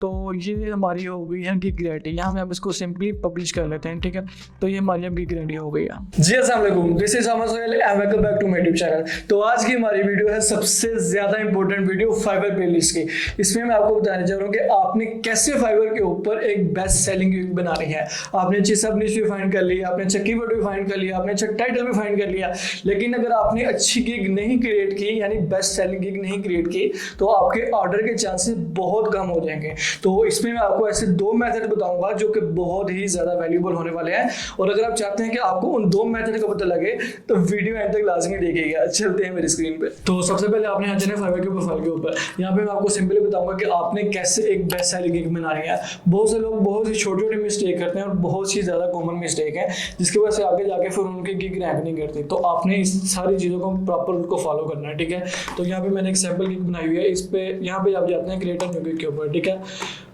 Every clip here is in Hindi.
तो ये हमारी हो गई है गिग रेडी। यहाँ पे हम इसको सिंपली पब्लिश कर लेते हैं, ठीक है। तो ये हमारी अब गिग रेडी हो गई है। जी अस्सलाम वालेकुम, this is Ahmad Sohail and welcome back to my YouTube channel. तो आज की हमारी वीडियो है सबसे ज्यादा इंपॉर्टेंट वीडियो फाइवर प्लेलिस्ट की। इसमें मैं आपको बताने जा रहा हूँ कि आपने कैसे फाइवर के ऊपर एक बेस्ट सेलिंग गिग बनानी है। आपने अच्छी सब निश भी फाइंड कर लिया, आपने अच्छा कीवर्ड भी फाइंड कर लिया, आपने अच्छा टाइटल भी फाइंड कर लिया, लेकिन अगर आपने अच्छी गिग नहीं क्रिएट की, यानी बेस्ट सेलिंग गिग नहीं क्रिएट की, तो आपके ऑर्डर के चांसेस बहुत कम हो जाएंगे। तो इसमें मैं आपको ऐसे दो मेथड बताऊंगा जो कि बहुत ही ज्यादा वैल्यूएबल होने वाले हैं। और अगर आप चाहते हैं कि आपको उन दो मेथड का पता लगे तो वीडियो एंड तक लाजमी देखिएगा। चलते हैं मेरी स्क्रीन पे। तो सबसे पहले आपने आ जाना फाइवर के प्रोफाइल के ऊपर। यहाँ पे मैं आपको सिंपली बताऊंगा कि आपने कैसे एक बेस्ट सेलिंग गिग बनानी है। बहुत से लोग बहुत ही छोटी छोटी मिस्टेक करते हैं और बहुत ही ज्यादा कॉमन मिस्टेक है, जिसकी वजह से आगे जाके फिर उनकी गिग रैंक नहीं करती। तो आपने इस सारी चीजों को प्रॉपर उनको फॉलो करना है, ठीक है। तो यहाँ पे मैंने एक सैंपल गिग बनाई हुई है। इस पे यहाँ पे आप जाते हैं क्रिएटर न्यू गिग के ऊपर, ठीक है।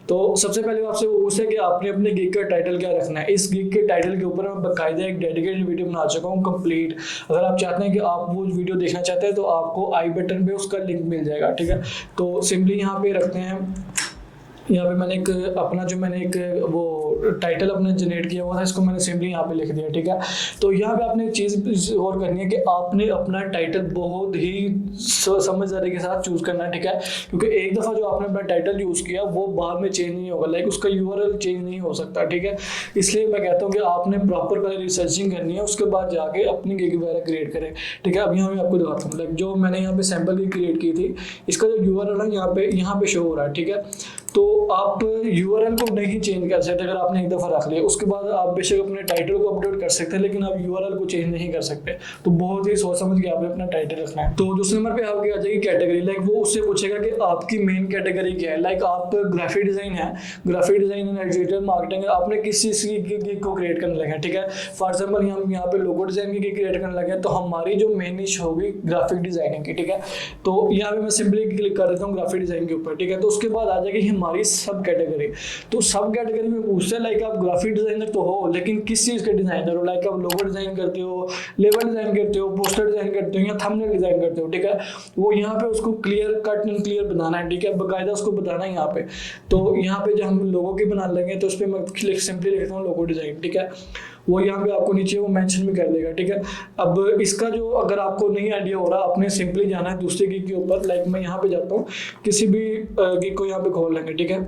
तो सबसे पहले आपसे वो पूछे कि आपने अपने गिग का टाइटल क्या रखना है। इस गिग के टाइटल के ऊपर मैं बाकायदा एक डेडिकेटेड वीडियो बना चुका हूँ कंप्लीट। अगर आप चाहते हैं कि आप वो वीडियो देखना चाहते हैं तो आपको आई बटन पे उसका लिंक मिल जाएगा, ठीक है। तो सिंपली यहाँ पे रखते हैं। यहाँ पे मैंने एक अपना जो मैंने एक वो टाइटल अपने जनरेट किया हुआ था, इसको मैंने सिंपली यहाँ पे लिख दिया, ठीक है। तो यहाँ पे आपने एक चीज़ और करनी है कि आपने अपना टाइटल बहुत ही समझदारी के साथ चूज़ करना है, ठीक है। क्योंकि एक दफ़ा जो आपने अपना टाइटल यूज़ किया वो बाद में चेंज नहीं होगा, लाइक उसका यूआरएल चेंज नहीं हो सकता, ठीक है। इसलिए मैं कहता हूँ कि आपने प्रॉपर पहले रिसर्चिंग करनी है, उसके बाद जाके अपनी गिग वगैरह क्रिएट करें, ठीक है। अब यहाँ मैं आपको दिखाता हूँ, लाइक जो मैंने यहाँ पे सैम्पल गिग क्रिएट की थी, इसका जो यूआरएल है यहाँ पे शो हो रहा है, ठीक है। तो आप यूआरएल को नहीं चेंज कर सकते अगर आपने एक दफ़ा रख लिया। उसके बाद आप बेशक अपने टाइटल को अपडेट कर सकते हैं, लेकिन आप यूआरएल को चेंज नहीं कर सकते। तो बहुत ही सोच समझ के आपने अपना टाइटल रखना है। तो दूसरे नंबर पे आपकी आ जाएगी कैटेगरी। लाइक वो उससे पूछेगा कि आपकी मेन कैटेगरी क्या है। लाइक आप ग्राफिक डिज़ाइन है, graphic design and digital marketing है, आपने किस चीज़ की गिग को क्रिएट करने लगे, ठीक है। फॉर एग्जाम्पल हम यहाँ पे लोगो डिज़ाइन की गिग क्रिएट करने लगे, तो हमारी जो मेन निश होगी ग्राफिक डिज़ाइनिंग की, ठीक है। तो यहाँ पे मैं सिंपली क्लिक कर देता हूँ ग्राफिक डिज़ाइन के ऊपर, ठीक है। तो उसके बाद आ जाएगी हमारी सब कैटेगरी। तो सब कैटेगरी में पूछते हैं लाइक आप ग्राफिक डिजाइनर तो हो, लेकिन किस चीज के डिजाइनर हो। लाइक आप लोगो डिजाइन करते हो, लेबल डिजाइन करते हो, पोस्टर डिजाइन करते हो या थंबनेल डिजाइन करते हो, ठीक है। वो यहाँ पे उसको क्लियर कट एंड क्लियर बनाना है, ठीक है। बाकायदा उसको बताना है यहाँ पे। तो यहाँ पे जब हम लोगों की बना लेंगे तो उस पर मैं सिंपली लिखता हूँ लोगो डिजाइन, ठीक है। वो यहाँ पे आपको नीचे वो मेंशन भी कर देगा, ठीक है। अब इसका जो अगर आपको नहीं आइडिया हो रहा, आपने सिंपली जाना है दूसरे गिग के ऊपर। लाइक मैं यहाँ पे जाता हूँ, किसी भी गिग को यहाँ पे खोल लेंगे, ठीक है।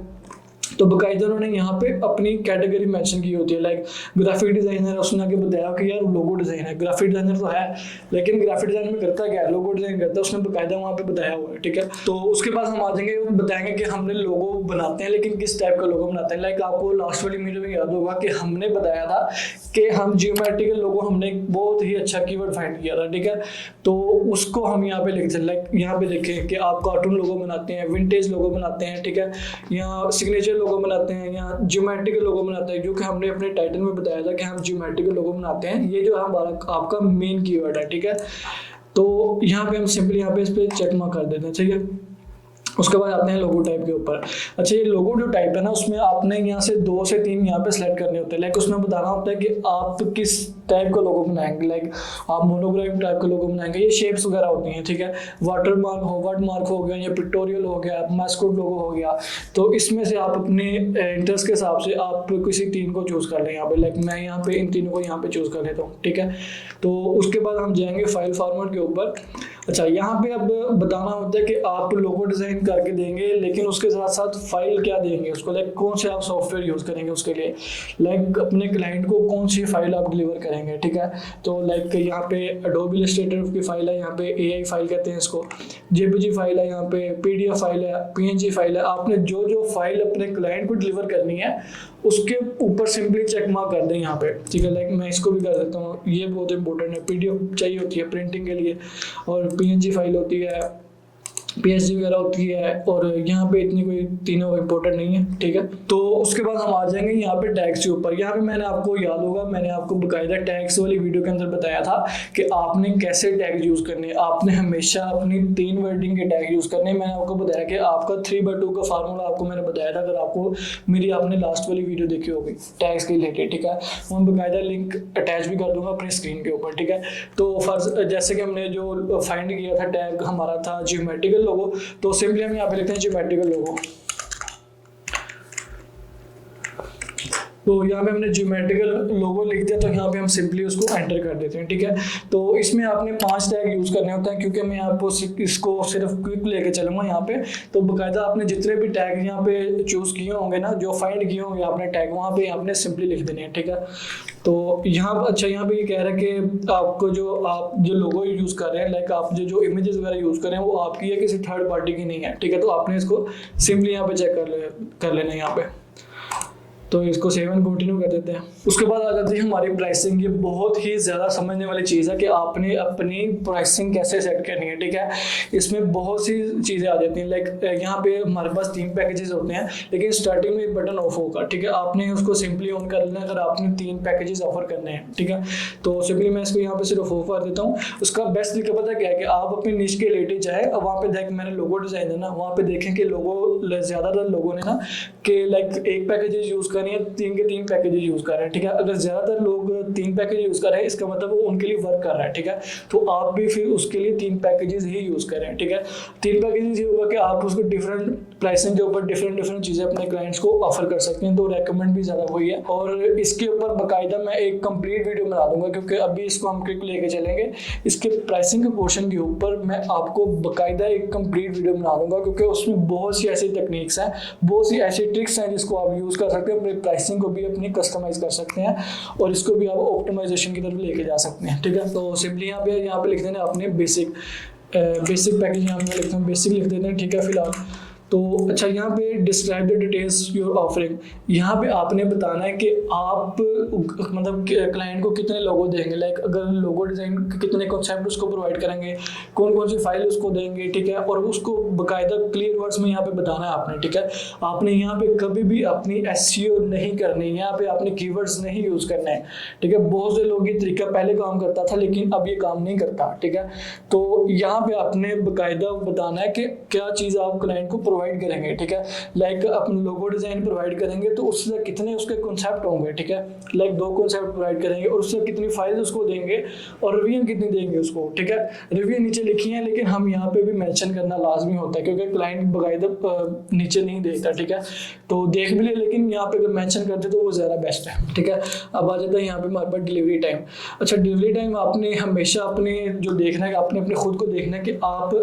तो बाकायदा उन्होंने यहाँ पे अपनी कैटेगरी मेंशन की होती है। लाइक ग्राफिक डिजाइनर, उसने आगे बताया कि यार लोगो डिजाइन है। ग्राफिक डिजाइनर तो है, लेकिन ग्राफिक डिजाइन में करता क्या है, लोगो डिजाइन करता है, उसने बाकायदा वहाँ पे बताया हुआ है, ठीक है। तो उसके बाद हम आ जाएंगे, बताएंगे कि हमने लोगो बनाते हैं, लेकिन किस टाइप का लोगो बनाते हैं। लाइक आपको लास्ट वाली वीडियो में याद होगा कि हमने बताया था कि हम जियोमेट्रिकल लोगो, हमने बहुत ही अच्छा कीवर्ड फाइंड किया था, ठीक है। तो उसको हम यहाँ पे लिखते हैं। लाइक यहाँ पे देखें कि आप कार्टून लोगो बनाते हैं, विंटेज लोगो बनाते हैं, ठीक है, या सिग्नेचर लोगो बनाते हैं या ज्योमेट्रिकल लोगो बनाते हैं, जो कि हमने अपने टाइटल में बताया था कि हम ज्योमेट्रिकल लोगो बनाते हैं। ये जो हमारा आपका मेन कीवर्ड है, ठीक है। तो यहाँ पे हम सिंपली यहाँ पे इस पर चेक मार्क कर देते हैं, ठीक है। उसके बाद आते हैं लोगो टाइप के ऊपर। अच्छा, ये लोगो जो टाइप है ना, उसमें आपने यहाँ से 2 से 3 यहाँ पे सेलेक्ट करने होते हैं। लाइक उसमें बताना होता है कि आप किस टाइप का लोगो बनाएंगे। लाइक आप मोनोग्राम टाइप का लोगो बनाएंगे, ये शेप्स वगैरह होती हैं, ठीक है। वाटर मार्क हो, वर्ड मार्क हो गया, या पिक्टोरियल हो गया, मैस्कोट लोगो हो गया। तो इसमें से आप अपने इंटरेस्ट के हिसाब से आप किसी 3 को चूज़ कर लें यहाँ पे। लाइक मैं यहाँ पे इन तीनों को यहाँ पे चूज़ कर लेता हूँ, ठीक है। तो उसके बाद हम जाएंगे फाइल फॉर्मेट के ऊपर। अच्छा, यहाँ पे अब बताना होता है कि आप लोगो डिज़ाइन करके देंगे, लेकिन उसके साथ साथ फाइल क्या देंगे उसको। लाइक कौन से आप सॉफ्टवेयर यूज़ करेंगे उसके लिए। लाइक अपने क्लाइंट को कौन सी फाइल आप डिलीवर करेंगे, ठीक है। तो लाइक यहाँ पे एडोबी इलस्ट्रेटर की फाइल है, यहाँ पे AI फाइल कहते हैं इसको, JPG फाइल है, यहाँ पे PDF फाइल है, PNG फाइल है। आपने जो जो फाइल अपने क्लाइंट को डिलीवर करनी है उसके ऊपर सिंपली चेक मार्क कर दें यहाँ पे, ठीक है। लाइक मैं इसको भी कर देता हूँ, ये बहुत इंपॉर्टेंट है। PDF चाहिए होती है प्रिंटिंग के लिए, और PNG फाइल होती है, PSG वगैरह होती है, और यहाँ पे इतनी कोई तीनों इंपॉर्टेंट नहीं है, ठीक है। तो उसके बाद हम आ जाएंगे यहाँ पे टैग्स के ऊपर। यहाँ पे मैंने आपको याद होगा, मैंने आपको बाकायदा टैग्स वाली वीडियो के अंदर बताया था कि आपने कैसे टैग यूज़ करने हैं। आपने हमेशा अपनी 3 वर्डिंग के टैग यूज़ करने। मैंने आपको बताया कि आपका 3/2 का फार्मूला आपको मैंने बताया था, अगर आपको मेरी आपने लास्ट वाली वीडियो देखी होगी टैग्स के रिलेटेड, ठीक है। मैं बाकायदा लिंक अटैच भी कर दूंगा अपनी स्क्रीन के ऊपर, ठीक है। तो फर्स्ट जैसे कि हमने जो फाइंड किया था टैग हमारा था ज्योमेट्रिकल लोगो, तो सिंपली हम यहाँ पे लिखते हैं ज्योमेट्रिकल लोगो। तो यहाँ पे हमने ज्योमेट्रिकल लोगो लिख दिया, तो यहाँ पे हम सिंपली उसको एंटर कर देते हैं, ठीक है। तो इसमें आपने 5 टैग यूज करने होते हैं, क्योंकि मैं आपको इसको सिर्फ क्विक लेके चलूंगा यहाँ पे। तो बाकायदा आपने जितने भी टैग यहाँ पे चूज किए होंगे ना, जो फाइंड किए होंगे आपने टैग, वहाँ पे आपने सिंपली लिख देने हैं, ठीक है। तो यहाँ अच्छा यहाँ पे ये कह रहा है कि आपको आप जो लोगो यूज कर रहे हैं, लाइक आप जो इमेजेस वगैरह यूज कर रहे हैं वो आपकी है, किसी थर्ड पार्टी की नहीं है, ठीक है। तो आपने इसको सिंपली यहाँ पे चेक कर लेना है यहाँ पे। तो इसको सेव एंड कंटिन्यू कर देते हैं। उसके बाद आ जाती है हमारी प्राइसिंग। ये बहुत ही ज़्यादा समझने वाली चीज़ है कि आपने अपनी प्राइसिंग कैसे सेट करनी है, ठीक है। इसमें बहुत सी चीज़ें आ जाती हैं, लाइक यहाँ पे हमारे पास 3 पैकेजेस होते हैं, लेकिन स्टार्टिंग में बटन ऑफ होगा, ठीक है। आपने उसको सिंपली ऑन कर लेना अगर आपने 3 पैकेजेस ऑफर करने हैं, ठीक है। तो सिंपली मैं इसको यहाँ पे सिर्फ ऑफ कर देता हूँ। उसका बेस्ट तरीका पता क्या है कि आप अपनी निश के रिलेटेड चाहे वहाँ पे देख, मैंने लोगो डिजाइन है ना, वहाँ पे देखें कि लोगो ज़्यादातर लोगों ने ना कि लाइक 1 पैकेजेस यूज़ करनी है, 3 के 3 पैकेजेस यूज कर रहे हैं, ठीक है। अगर ज्यादातर लोग 3 पैकेज यूज कर रहे हैं, इसका मतलब वो उनके लिए वर्क कर रहा है, ठीक है। तो आप भी फिर उसके लिए 3 पैकेजेस ही यूज कर रहे हैं, ठीक है। 3 पैकेजेस ये होगा कि आप उसको डिफरेंट प्राइसिंग के ऊपर डिफरेंट चीजें अपने क्लाइंट्स को ऑफर कर सकते हैं। तो रेकमेंड भी ज्यादा वही है, और इसके ऊपर बाकायदा मैं एक कंप्लीट वीडियो बना दूंगा, क्योंकि अभी इसको हम क्विक लेके चलेंगे। इसके प्राइसिंग के पोर्शन के ऊपर मैं आपको बाकायदा एक कंप्लीट वीडियो बना दूंगा, क्योंकि उसमें बहुत सी ऐसी टेक्निक्स हैं, बहुत सी ऐसी ट्रिक्स हैं जिसको आप यूज कर सकते हैं, अपने प्राइसिंग को भी अपनी कस्टमाइज कर सकते हैं, और इसको भी आप ऑप्टिमाइजेशन की तरफ लेके जा सकते हैं, ठीक है। तो सिंपली यहाँ पे लिख देना अपने बेसिक पैकेज, यहाँ पे लिखते हैं बेसिक लिख देते हैं, ठीक है फिलहाल। तो अच्छा यहाँ पे describe the details your offering, यहाँ पे आपने बताना है कि आप मतलब क्लाइंट को कितने लोगो देंगे, लाइक अगर लोगो डिज़ाइन कितने कॉन्सेप्ट उसको प्रोवाइड करेंगे, कौन कौन सी फाइल उसको देंगे, ठीक है। और उसको बाकायदा क्लियर वर्ड्स में यहाँ पे बताना है आपने, ठीक है। आपने यहाँ पे कभी भी अपनी SEO नहीं करनी, यहाँ पे आपने कीवर्ड्स नहीं यूज़ करने हैं, ठीक है। बहुत से लोग ये तरीका पहले काम करता था, लेकिन अब ये काम नहीं करता, ठीक है। तो यहाँ पे आपने बाकायदा बताना है कि क्या चीज़ आप क्लाइंट को प्रोवाइड करेंगे, ठीक है। लाइक अपने लोगो डिजाइन प्रोवाइड करेंगे तो उससे कितने उसके कॉन्सेप्ट होंगे, ठीक है। लाइक 2 कॉन्सेप्ट प्रोवाइड करेंगे और उससे कितनी फाइल्स उसको देंगे और रिव्यू कितनी देंगे उसको, ठीक है। रिव्यू नीचे लिखी है, लेकिन हम यहाँ पे भी मेंशन करना लाजमी होता है, क्योंकि क्लाइंट बाकायदा नीचे नहीं देखता, ठीक है। तो देख भी ले, लेकिन यहाँ पे अगर मेंशन करते तो वो ज़्यादा बेस्ट है, ठीक है। अब आ जाता है यहाँ पे हमारे पास डिलीवरी टाइम। अच्छा, डिलीवरी टाइम आपने हमेशा अपने जो देखना है, आपने अपने खुद को देखना है कि आप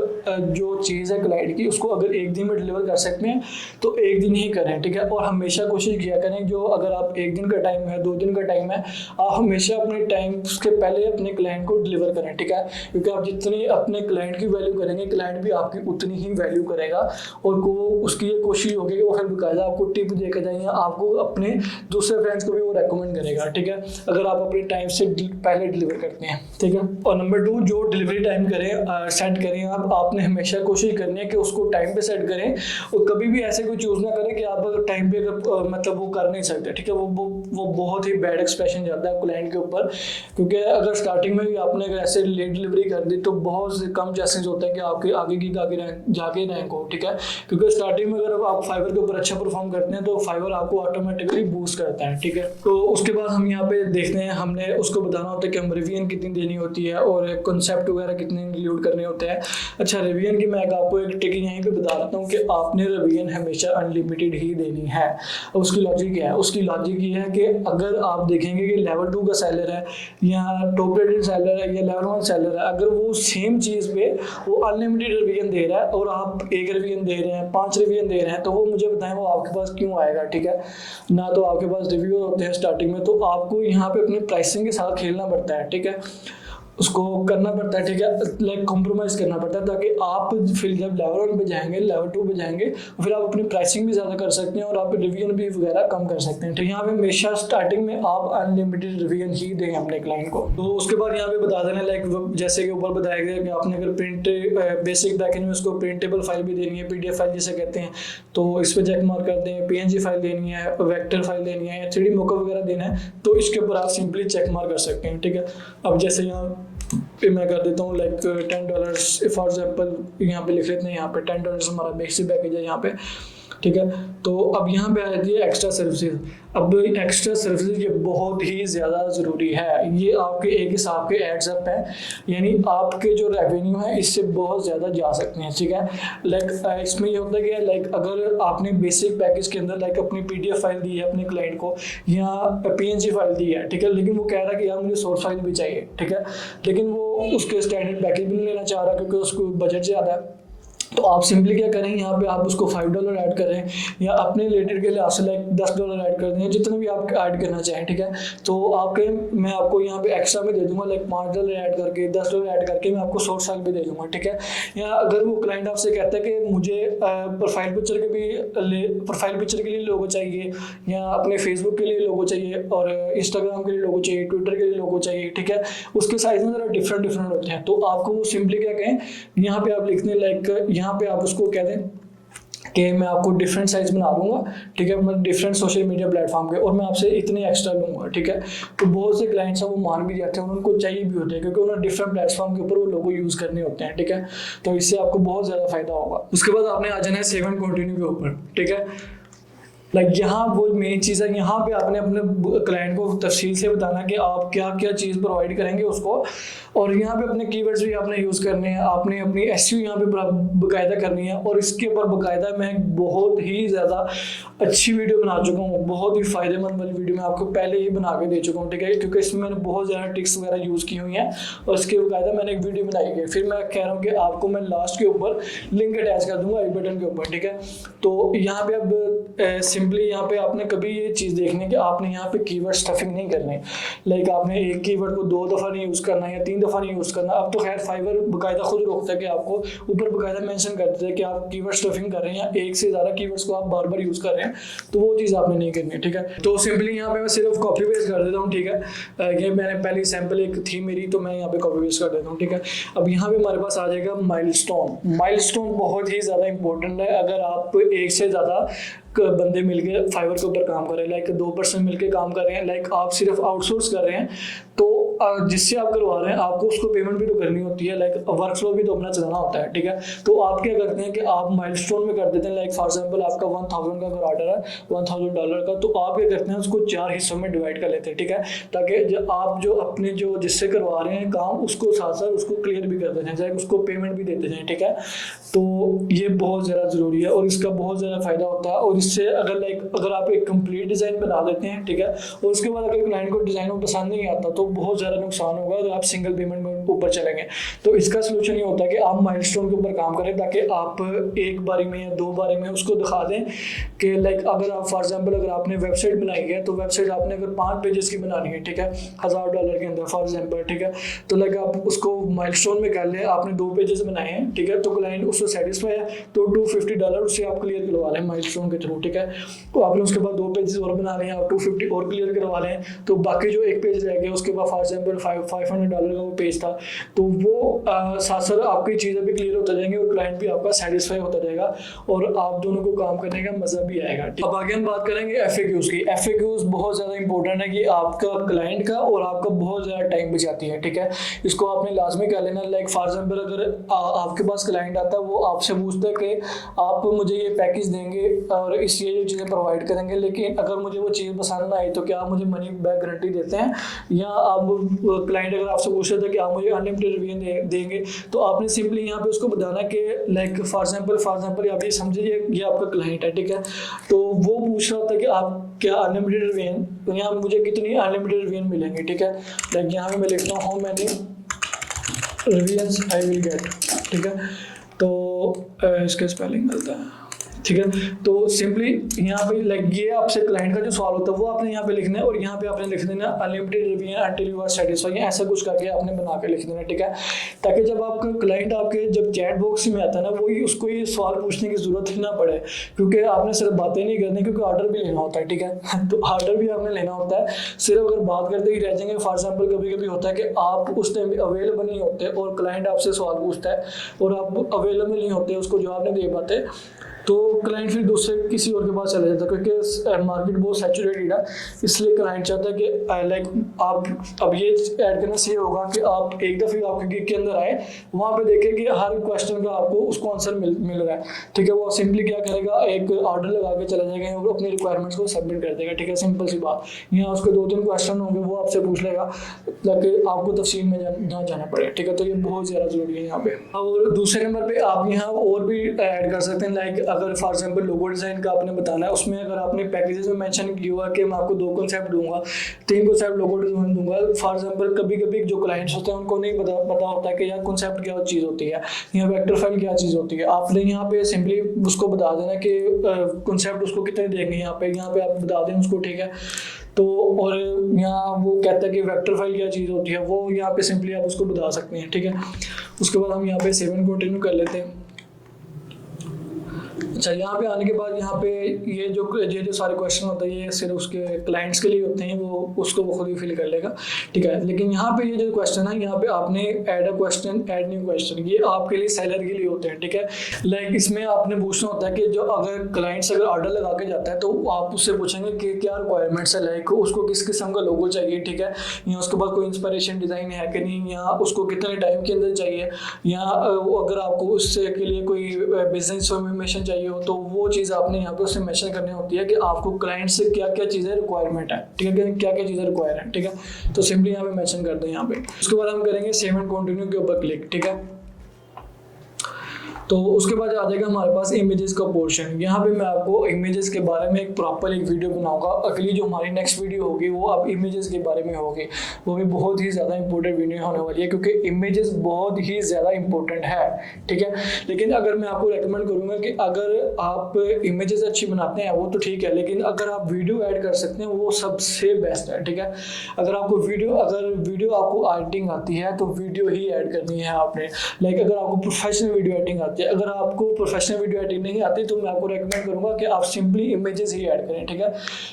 जो चीज़ है क्लाइंट की, उसको अगर 1 दिन में डिलीवर कर सकते हैं तो 1 दिन ही करें, ठीक है। और हमेशा कोशिश किया करें, जो अगर आप 1 दिन का टाइम है, 2 दिन का टाइम है, आप हमेशा अपने टाइम के पहले अपने क्लाइंट को डिलीवर करें, ठीक है। क्योंकि आप जितनी अपने क्लाइंट की वैल्यू करेंगे, क्लाइंट भी आपकी उतनी ही वैल्यू करेगा, और वो उसकी ये कोशिश होगी कि वो फिर बाकायदा आपको टिप देकर जाएंगे, आपको अपने दूसरे फ्रेंड्स को भी वो रेकमेंड करेगा, ठीक है, अगर आप अपने टाइम से पहले डिलीवर करते हैं, ठीक है। और नंबर 2, जो डिलीवरी टाइम करें सेट करें आपने हमेशा कोशिश करनी है कि उसको टाइम पे सेट करें, और कभी भी ऐसे कोई चूज ना करें कि आप टाइम पे मतलब वो कर नहीं सकते, ठीक है। वो बहुत ही बैड एक्सप्रेशन जाता है क्लाइंट के ऊपर, क्योंकि अगर स्टार्टिंग में भी आपने अगर ऐसे लेट डिलीवरी कर दी तो बहुत से कम चांसेस होते हैं कि आपके आगे की जाके रैंक हो, ठीक है। क्योंकि स्टार्टिंग में अगर आप फाइवर के ऊपर अच्छा परफॉर्म करते हैं तो फाइवर आपको ऑटोमेटिकली बूस्ट करता है, ठीक है। तो उसके बाद हम यहाँ पे देखते हैं, हमने उसको बताना होता है कि हम रिवीजन कितनी देनी होती है और कॉन्सेप्ट वगैरह कितने इंक्लूड करने होते हैं। अच्छा, रिवीजन की मैं आपको एक ट्रिक यहीं पे बता देता हूँ कि आपने रिवीजन हमेशा अनलिमिटेड ही देनी है। उसकी लॉजिक क्या है? उसकी लॉजिक ये है कि अगर आप देखेंगे कि लेवल 2 का सेलर है या टॉप रेटेड सेलर है या लेवल 1 सेलर है, अगर वो सेम चीज़ पे वो अनलिमिटेड रिवीजन दे रहा है और आप 1 रिवीजन दे रहे हैं, 5 रिवीजन दे रहे हैं, तो वो मुझे बताएं वो आपके पास क्यों आएगा, ठीक है ना। तो आपके पास रिव्यू होते हैं स्टार्टिंग में, तो आपको यहाँ पे अपनी प्राइसिंग के साथ खेलना पड़ता है, ठीक है, उसको करना पड़ता है, ठीक है, लाइक कॉम्प्रोमाइज़ करना पड़ता है, ताकि आप फिर जब लेवल 1 पे जाएंगे, लेवल 2 पे जाएंगे, फिर आप अपनी प्राइसिंग भी ज़्यादा कर सकते हैं और आप रिवीजन भी वगैरह कम कर सकते हैं। तो यहाँ पे हमेशा स्टार्टिंग में आप अनलिमिटेड रिवीजन ही देंगे अपने क्लाइंट को। तो उसके बाद यहाँ पे बता देना, लाइक जैसे कि ऊपर बताया गया कि आपने अगर प्रिंट बेसिक बैकेंड में उसको प्रिंटेबल फाइल भी देनी है, PDF फाइल जिसे कहते हैं, तो इस पर चेक मार्क करते हैं। PNG फाइल देनी है, वेक्टर फाइल देनी है, 3D मॉकअप वगैरह देना है, तो इसके ऊपर आप सिंपली चेक मार्क कर सकते हैं, ठीक है। अब जैसे यहाँ पे मैं कर देता हूँ लाइक $10 फॉर एग्जाम्पल, यहाँ पे लिख लेते हैं, यहाँ पे $10 हमारा बेसिक पैकेज है यहाँ पे, ठीक है। तो अब यहाँ पे आ जाती है एक्स्ट्रा सर्विसेज। अब एक्स्ट्रा सर्विसेज ये बहुत ही ज़्यादा ज़रूरी है। ये आपके एक हिसाब के एड्स अप है, यानी आपके जो रेवेन्यू है इससे बहुत ज़्यादा जा सकते हैं, ठीक है। लाइक इसमें ये होता है कि लाइक अगर आपने बेसिक पैकेज के अंदर लाइक अपनी PDF फाइल दी है अपने क्लाइंट को या PNG फाइल दी है, ठीक है, लेकिन वो कह रहा है कि यार मुझे सोर्स फाइल भी चाहिए, ठीक है, लेकिन वो उसके स्टैंडर्ड पैकेज भी नहीं लेना चाह रहा क्योंकि उसको बजट ज़्यादा है। तो आप सिंपली क्या करें, यहाँ पे आप उसको $5 ऐड करें या अपने रिलेटेड के लिए आपसे लाइक $10 ऐड कर दें, जितने भी आप ऐड करना चाहें, ठीक है। तो आपके मैं आपको यहाँ पे एक्स्ट्रा में दे दूंगा, लाइक $5 ऐड करके $10 ऐड करके मैं आपको सोर्स फाइल भी दे दूंगा, ठीक है। या अगर वो क्लाइंट आपसे कहता है कि मुझे प्रोफाइल पिक्चर के लिए लोगो चाहिए या अपने फेसबुक के लिए लोगो चाहिए और इंस्टाग्राम के लिए लोगो चाहिए, ट्विटर के लिए लोगो चाहिए, ठीक है, उसके साइज में ज़रा डिफरेंट होते हैं। तो आपको वो सिंपली क्या कहें, यहाँ पे आप लिखने लाइक यहाँ पे आप उसको कह दें कि मैं आपको डिफरेंट साइज बना दूंगा, ठीक है, मैं डिफरेंट सोशल मीडिया प्लेटफॉर्म के, और मैं आपसे इतने एक्स्ट्रा लूँगा, ठीक है। तो बहुत से क्लाइंट्स हैं वो मान भी जाते हैं, उनको चाहिए भी होते हैं क्योंकि उन्हें डिफरेंट प्लेटफॉर्म के ऊपर वो लोगो यूज़ करने होते हैं, ठीक है। तो इससे आपको बहुत ज़्यादा फायदा होगा। उसके बाद आपने आ जाना है सेव एंड कंटिन्यू के ऊपर, ठीक है। लाइक यहाँ वो मेन चीज़ है, यहाँ पे आपने अपने क्लाइंट को तफसील से बताना कि आप क्या क्या चीज़ प्रोवाइड करेंगे उसको, और यहाँ पे अपने कीवर्ड्स भी आपने यूज़ करने हैं, आपने अपनी SEO यहाँ पे बाकायदा करनी है। और इसके ऊपर बाकायदा मैं बहुत ही ज़्यादा अच्छी वीडियो बना चुका हूँ, बहुत ही फ़ायदेमंद वाली वीडियो मैं आपको पहले ही बना के दे चुका हूँ, ठीक है, क्योंकि इसमें मैंने बहुत ज़्यादा ट्रिक्स वगैरह यूज़ की हुई हैं और इसके बाकायदा मैंने एक वीडियो बनाई है। फिर मैं कह रहा हूँ कि आपको मैं लास्ट के ऊपर लिंक अटैच कर दूँगा आई बटन के ऊपर, ठीक है। तो यहाँ पे अब सिंपली यहाँ पे आपने कभी ये चीज़ देखनी कि आपने यहाँ पे कीवर्ड स्टफिंग नहीं करनी, लाइक आपने एक कीवर्ड को 2 दफ़ा नहीं यूज़ करना या 3 दफ़ा नहीं यूज़ करना। अब तो खैर फाइवर बाकायदा खुद रोकता है कि आपको ऊपर बाकायदा मेंशन कर देते हैं कि आप कीवर्ड स्टफिंग कर रहे हैं या एक से ज़्यादा कीवर्ड्स को आप बार बार यूज़ कर रहे हैं, तो वो चीज़ आपने नहीं करनी है, ठीक है। तो सिंपली यहाँ पे मैं सिर्फ कॉपी पेस्ट कर देता हूँ, ठीक है। ये मैंने पहले सैम्पल एक थी मेरी, तो मैं यहाँ पे कॉपी पेस्ट कर देता हूँ, ठीक है। अब यहाँ पे हमारे पास आ जाएगा माइलस्टोन बहुत ही ज़्यादा इंपॉर्टेंट है। अगर आप एक से ज़्यादा बंदे मिलके फाइवर के ऊपर काम कर रहे हैं, लाइक 2 पर्सन मिलके काम कर रहे हैं, लाइक आप सिर्फ आउटसोर्स कर रहे हैं, तो जिससे आप करवा रहे हैं आपको उसको पेमेंट भी तो करनी होती है, लाइक वर्क फ्लो भी तो अपना चलाना होता है, ठीक है। तो आप क्या करते हैं कि आप माइलस्टोन में कर देते हैं, लाइक फॉर एग्जांपल आपका 1000 का अगर ऑर्डर है $1000 का, तो आप क्या करते हैं उसको 4 हिस्सों में डिवाइड कर लेते हैं, ठीक है, ताकि आप जो अपने जो जिससे करवा रहे हैं काम उसको साथ साथ उसको क्लियर भी कर देते हैं, चाहे उसको पेमेंट भी देते हैं, ठीक है। तो ये बहुत ज़्यादा ज़रूरी है और इसका बहुत ज़्यादा फायदा होता है। और इससे अगर आप एक कंप्लीट डिज़ाइन बना देते हैं, ठीक है, और उसके बाद अगर क्लाइंट को डिज़ाइन में पसंद नहीं आता तो बहुत ज़्यादा नुकसान होगा अगर आप सिंगल पेमेंट में ऊपर चलेंगे। तो इसका सोल्यूशन ये होता है कि आप माइलस्टोन के ऊपर काम करें, ताकि आप एक बारी में या 2 बारी में उसको दिखा दें कि लाइक अगर आप फॉर एग्जांपल अगर आपने वेबसाइट बनाई है, तो वेबसाइट आपने अगर 5 पेजेस की बनानी है, ठीक है, $1000 के अंदर फॉर एग्जांपल, ठीक है, तो लाइक आप उसको माइलस्टोन में कर लें, आपने 2 पेजेस बनाए हैं, ठीक है, तो क्लाइंट उससे सेटिस्फाई है तो $250 उससे आप क्लियर करवा लें माइलस्टोन के थ्रू, ठीक है। तो आपने उसके बाद 2 पेजेस और बना रहे हैं, आप 250 और क्लियर करवा लें, तो बाकी जो एक पेज रह गया उसके बाद फॉर एग्जांपल $500 का वो पेज था, तो वो साथ साथ आपकी चीज़ें भी क्लियर होता जाएंगी और क्लाइंट भी आपका सेटिस्फाई होता जाएगा और आप दोनों को काम करने का मजा भी आएगा। अब आगे हम बात करेंगे FAQs की। FAQs बहुत ज़्यादा इंपॉर्टेंट है कि आपका क्लाइंट का और आपका बहुत ज़्यादा टाइम बचाती है, ठीक है, इसको आपने लाजमी कर लेना। लाइक फॉर एग्जांपल अगर आपके पास क्लाइंट आता है, वो आपसे पूछता है कि आप मुझे ये पैकेज देंगे और इसलिए ये चीज़ें प्रोवाइड करेंगे, लेकिन अगर मुझे वो चीज़ पसंद ना आई तो क्या आप मुझे मनी बैक गारंटी देते हैं, या आप क्लाइंट अगर आपसे पूछ रहे थे कि आप मुझे अनलिमिटेड रिव्यू देंगे, तो आपने सिंपली यहाँ पे उसको बताना कि लाइक फॉर एग्जांपल आप ये समझिए ये आपका क्लाइंट है, ठीक है, तो वो पूछ रहा होता है कि आप क्या अनलिमिटेड रिव्यू, यहाँ मुझे कितनी अनलिमिटेड रिव्यू मिलेंगे, ठीक है। लाइक यहाँ पे मैं लिखता हूँ how many reviews I will get, ठीक है, तो इसका स्पेलिंग गलत है, ठीक है। तो सिंपली यहाँ पे लाइक ये आपसे क्लाइंट का जो सवाल होता है वो आपने यहाँ पे लिखना है और यहाँ पे आपने लिख देना unlimited review until you are satisfied, ऐसा कुछ करके आपने बना के लिख देना, ठीक है, ताकि जब आपका क्लाइंट आपके जब चैट बॉक्स में आता है ना, वो उसको ये सवाल पूछने की जरूरत ही ना पड़े, क्योंकि आपने सिर्फ बातें नहीं करनी, क्योंकि ऑर्डर भी लेना होता है, ठीक है। तो ऑर्डर भी आपने लेना होता है, सिर्फ अगर बात करते ही रह जाएंगे। फॉर एग्जाम्पल कभी कभी होता है कि आप उस टाइम अवेलेबल नहीं होते और क्लाइंट आपसे सवाल पूछता है और आप अवेलेबल नहीं होते, उसको जवाब नहीं दे पाते, तो क्लाइंट फिर दूसरे किसी और के पास चला जाता है, क्योंकि मार्केट बहुत सैचुरेटेड है, इसलिए क्लाइंट चाहता है कि लाइक आप अब ये ऐड करना सही होगा कि आप एक दफ़े आपके गिग के अंदर आए, वहाँ पे देखें कि हर क्वेश्चन का आपको उसको आंसर मिल रहा है, ठीक है। वो सिंपली क्या करेगा, एक ऑर्डर लगा के चला जाएगा और अपनी रिक्वायरमेंट्स को सबमिट कर देगा, ठीक है। सिंपल सी बात। यहाँ उसके 2-3 क्वेश्चन होंगे, वो आपसे पूछ लेगा ताकि आपको तफसील में ना जाना पड़े, ठीक है। तो ये बहुत ज़्यादा ज़रूरी है यहाँ पे। और दूसरे नंबर पे आप यहाँ और भी ऐड कर सकते हैं, लाइक अगर फॉर एग्जांपल लोगो डिज़ाइन का आपने बताना है, उसमें अगर आपने पैकेजेस में मेंशन किया हुआ कि मैं आपको 2 कॉन्सेप्ट दूंगा, 3 कॉन्सेप्ट लोगो डिज़ाइन दूंगा। फॉर एग्जांपल कभी कभी जो क्लाइंट्स होते हैं उनको नहीं पता होता है कि यार कॉन्सेप्ट क्या चीज़ होती है या वेक्टर फाइल क्या चीज़ होती है। आपने यहाँ पे सिंपली उसको बता देना कि कॉन्सेप्ट उसको कितने देंगे, यहाँ पे आप बता दें उसको, ठीक है। तो और यहाँ वो कहता है कि वेक्टर फाइल क्या चीज़ होती है, वो यहाँ पे सिंपली आप उसको बता सकते हैं, ठीक है। उसके बाद हम यहाँ पे 7 कंटिन्यू कर लेते हैं। अच्छा, यहाँ पे आने के बाद यहाँ पे ये जो सारे क्वेश्चन होते हैं ये सिर्फ उसके क्लाइंट्स के लिए होते हैं, वो उसको वो खुद ही फिल कर लेगा, ठीक है। लेकिन यहाँ पे ये जो क्वेश्चन है, यहाँ पे आपने add a question, add new question, ये आपके लिए सेलर के लिए होते हैं, ठीक है। लाइक इसमें आपने पूछना होता है कि जो अगर क्लाइंट्स अगर ऑर्डर लगा के जाता है तो आप उससे पूछेंगे कि क्या रिक्वायरमेंट्स है, लाइक उसको किस किस्म का लोगो चाहिए, ठीक है, या उसके बाद कोई इंस्पिरेशन डिज़ाइन है कि नहीं, या उसको कितने टाइम के अंदर चाहिए, या अगर आपको उससे के लिए कोई बिजनेस इंफॉर्मेशन चाहिए हो तो वो चीज़ आपने यहाँ पे उससे मेंशन करनी होती है कि आपको क्लाइंट से क्या क्या चीज़ें रिक्वायरमेंट है, ठीक है, क्या क्या चीज़ें रिक्वायर है, ठीक है। तो सिंपली यहाँ पे मेंशन कर दें यहाँ पे। उसके बाद हम करेंगे सेव एंड कंटिन्यू के ऊपर क्लिक, ठीक है। तो उसके बाद आ जाएगा हमारे पास इमेजेस का पोर्शन। यहाँ पे मैं आपको इमेजेस के बारे में एक प्रॉपर एक वीडियो बनाऊंगा। अगली जो हमारी नेक्स्ट वीडियो होगी वो अब इमेजेस के बारे में होगी, वो भी बहुत ही ज़्यादा इंपॉर्टेंट वीडियो होने वाली है, क्योंकि इमेजेस बहुत ही ज़्यादा इंपॉर्टेंट है, ठीक है। लेकिन अगर मैं आपको रेकमेंड करूँगा कि अगर आप इमेजेस अच्छी बनाते हैं वो तो ठीक है, लेकिन अगर आप वीडियो ऐड कर सकते हैं वो सबसे बेस्ट है, ठीक है। अगर वीडियो आपको एडिटिंग आती है तो वीडियो ही ऐड करनी है आपने। लाइक अगर आपको प्रोफेशनल वीडियो एडिटिंग आती है, अगर आपको प्रोफेशनल वीडियो एडिटिंग नहीं आती तो मैं आपको रेकमेंड करूंगा कि आप सिंपली इमेजेस ही ऐड करें, ठीक है।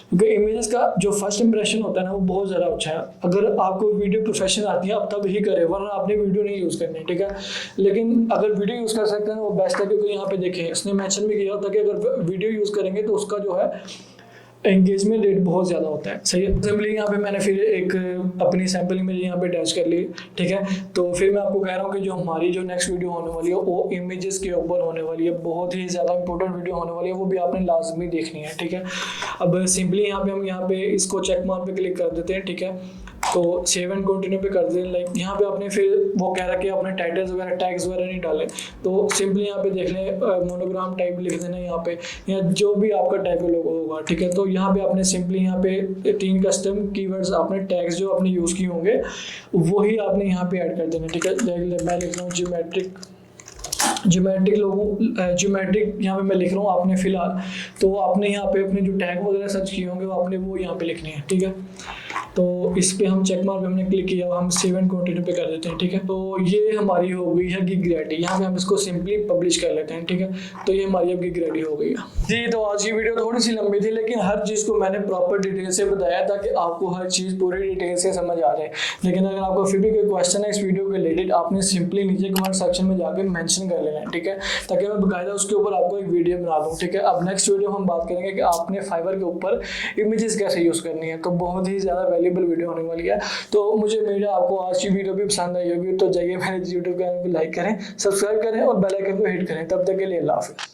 क्योंकि इमेजेस का जो फर्स्ट इंप्रेशन होता है ना वो बहुत ज़्यादा अच्छा है। अगर आपको वीडियो प्रोफेशनल आती है आप तब ही करें, वरना आपने वीडियो नहीं यूज़ करनी, ठीक है। लेकिन अगर वीडियो यूज़ कर सकते हैं वो बेस्ट है, क्योंकि यहाँ पे देखें इसने मेंशन भी किया होता है कि अगर वीडियो यूज़ करेंगे तो उसका जो है एंगेजमेंट रेट बहुत ज़्यादा होता है, सही है। सिंपली यहाँ पे मैंने फिर एक अपनी सैम्पल इमेज यहाँ पे अटैच कर ली, ठीक है। तो फिर मैं आपको कह रहा हूँ कि जो हमारी जो नेक्स्ट वीडियो होने वाली है वो इमेजेस के ऊपर होने वाली है, बहुत ही ज़्यादा इंपॉर्टेंट वीडियो होने वाली है, वो भी आपने लाजमी देखनी है, ठीक है। अब सिंपली यहाँ पे हम यहाँ पे इसको चेक मार्क पे क्लिक कर देते हैं, ठीक है। तो सेव एंड कंटिन्यू पे कर दें। लाइक यहाँ पे आपने फिर वो कह रहा कि अपने टाइटल्स वगैरह टैग्स वगैरह नहीं डालें, तो सिंपली यहाँ पे देख लें मोनोग्राम टाइप लिख देना यहाँ पे, या जो भी आपका टाइप लोगो होगा, ठीक है। तो यहाँ पे आपने सिंपली यहाँ पे 3 कस्टम कीवर्ड्स आपने टैग्स जो आपने यूज़ किए होंगे वही आपने यहाँ पे ऐड कर देना, ठीक है। मैं लिख रहा हूँ ज्योमेट्रिक यहाँ पे मैं लिख रहा हूँ आपने फिलहाल, तो आपने यहाँ पे अपने जो टैग वगैरह सर्च किए होंगे वो आपने वो यहाँ पे लिखने हैं, ठीक है। तो इस पे हम चेक मार्क पे हमने क्लिक किया, हम सेव एंड कंटिन्यू पे कर देते हैं, ठीक है। तो ये हमारी हो गई है गिग रेडी। यहाँ पे हम इसको सिंपली पब्लिश कर लेते हैं, ठीक है। तो ये हमारी अब गिग रेडी हो गई है जी। तो आज की वीडियो थोड़ी सी लंबी थी, लेकिन हर चीज़ को मैंने प्रॉपर डिटेल से बताया ताकि आपको हर चीज़ पूरी डिटेल से समझ आ जाए। लेकिन अगर आपको फिर भी कोई क्वेश्चन है इस वीडियो के रिलेटेड, आपने सिंपली नीचे कमेंट सेक्शन में जाकर मेंशन कर लेना है, ठीक है, ताकि मैं बकायदा उसके ऊपर आपको एक वीडियो बना दूँ, ठीक है। अब नेक्स्ट वीडियो हम बात करेंगे कि आपने फाइवर के ऊपर इमेजेस कैसे यूज़ करनी है, तो बहुत ही ज़्यादा वैल्यूएबल वीडियो होने वाली है। तो मुझे उम्मीद है आपको आज की वीडियो भी पसंद आई होगी। तो जाइए मेरे यूट्यूब चैनल को लाइक करें, सब्सक्राइब करें और बेल आइकन को हिट करें। तब तक के लिए अल्लाह हाफ़िज़।